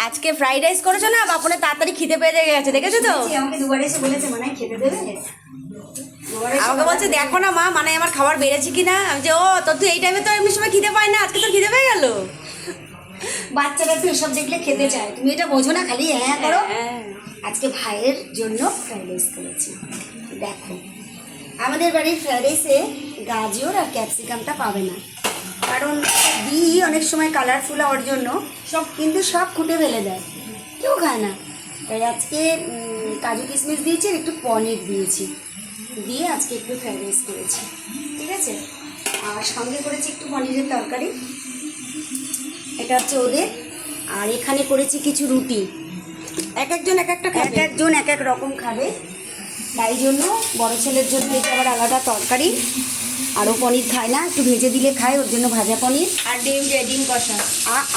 আজকে fried rice করেছো না, বাপনে তাড়াতাড়ি খিদে পেয়ে গেছে, দেখেছো তো? আমাকে দুবার এসে বলেছে মানে খেতে দেবে। আমাকে বলছে দেখো না মা, মানে আমার খাবার বেড়েছে কিনা। আমি যে ও তোর তো এই টাইমে তো এমনি সময় খিদে পায় না, আজকে তোর খিদে পেয়ে গেল। বাচ্চারা তো এসব দেখলে খেতে চায়, তুমি এটা বোঝো না, খালি হ্যাঁ করো। আজকে ভাইয়ের জন্য ফ্রাইড রাইস করেছি। দেখো আমাদের বাড়ির ফ্রাইড রাইসে গাজর আর ক্যাপসিকামটা পাবে না, কারণ দিই অনেক সময় কালারফুল হওয়ার জন্য সব, কিন্তু সব খুঁটে ফেলে দেয়, কেউ খায় না। তাই আজকে কাজু কিশমিশ দিয়েছি আর একটু পনির দিয়েছি, দিয়ে আজকে একটু ফ্রাইড রাইস করেছি, ঠিক আছে। আর সঙ্গে করেছি একটু পনিরের তরকারি, এটা হচ্ছে ওদের। আর এখানে করেছি কিছু রুটি, এক একজন এক একটা এক একজন এক এক রকম খাবে, তাই জন্য বড় ছেলের জন্য এটা আবার আলাদা তরকারি। আরও পনির খায় না, একটু ভেজে দিলে খায়, ওর জন্য ভাজা পনির আর ডিম কষা।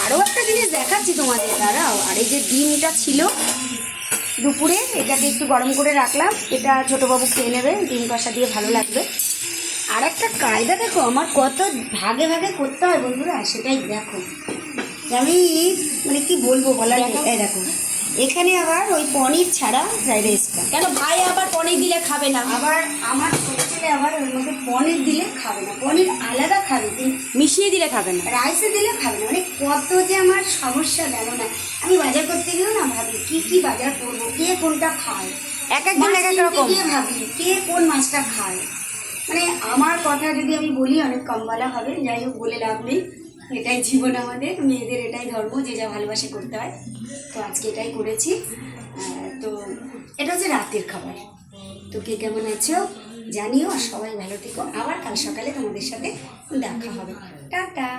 আরও একটা জিনিস দেখাচ্ছি তোমাদের, দাঁড়াও। আর এই যে ডিমটা ছিল দুপুরে, এটাকে একটু গরম করে রাখলাম, এটা ছোটোবাবু খেয়ে নেবে, ডিম কষা দিয়ে ভালো লাগবে। আর একটা কায়দা দেখো আমার, কত ভাগে ভাগে করতে হয় বন্ধুরা, সেটাই দেখো। আমি মানে কি বলবো বলার, এই দেখো এখানে আবার ওই পনির ছাড়া ফ্রাইড রাইসটা, কেন ভাই আবার পনির দিলে খাবে না? আবার আমার ছোটো ছেলে আবার ওর মধ্যে পনির দিলে খাবে না, পনির আলাদা খাবে, কিন্তু মিশিয়ে দিলে খাবে না, রাইসে দিলে খাবে না। মানে কত যে আমার সমস্যা জানো না। আমি বাজার করতে গেলেও না ভাবি কি কি বাজার করবো, কে কোনটা খায়, এক একজন এক এক রকম। গিয়ে ভাবি কে কোন মাছটা খায়। মানে আমার কথা যদি আমি বলি অনেক কম বলা হবে, যাই হোক বলে লাভ নেই, এটাই জীবন আমাদের মেয়েদের, এটাই ধর্ম, যে যা ভালোবাসে করতে হয়। তো আজকে এটাই করেছি। তো এটা হচ্ছে রাতের খাবার। তো কে কেমন আছো জানিও, আর সবাই ভালো থেকো। আবার কাল সকালে তোমাদের সাথে দেখা হবে। টাটা।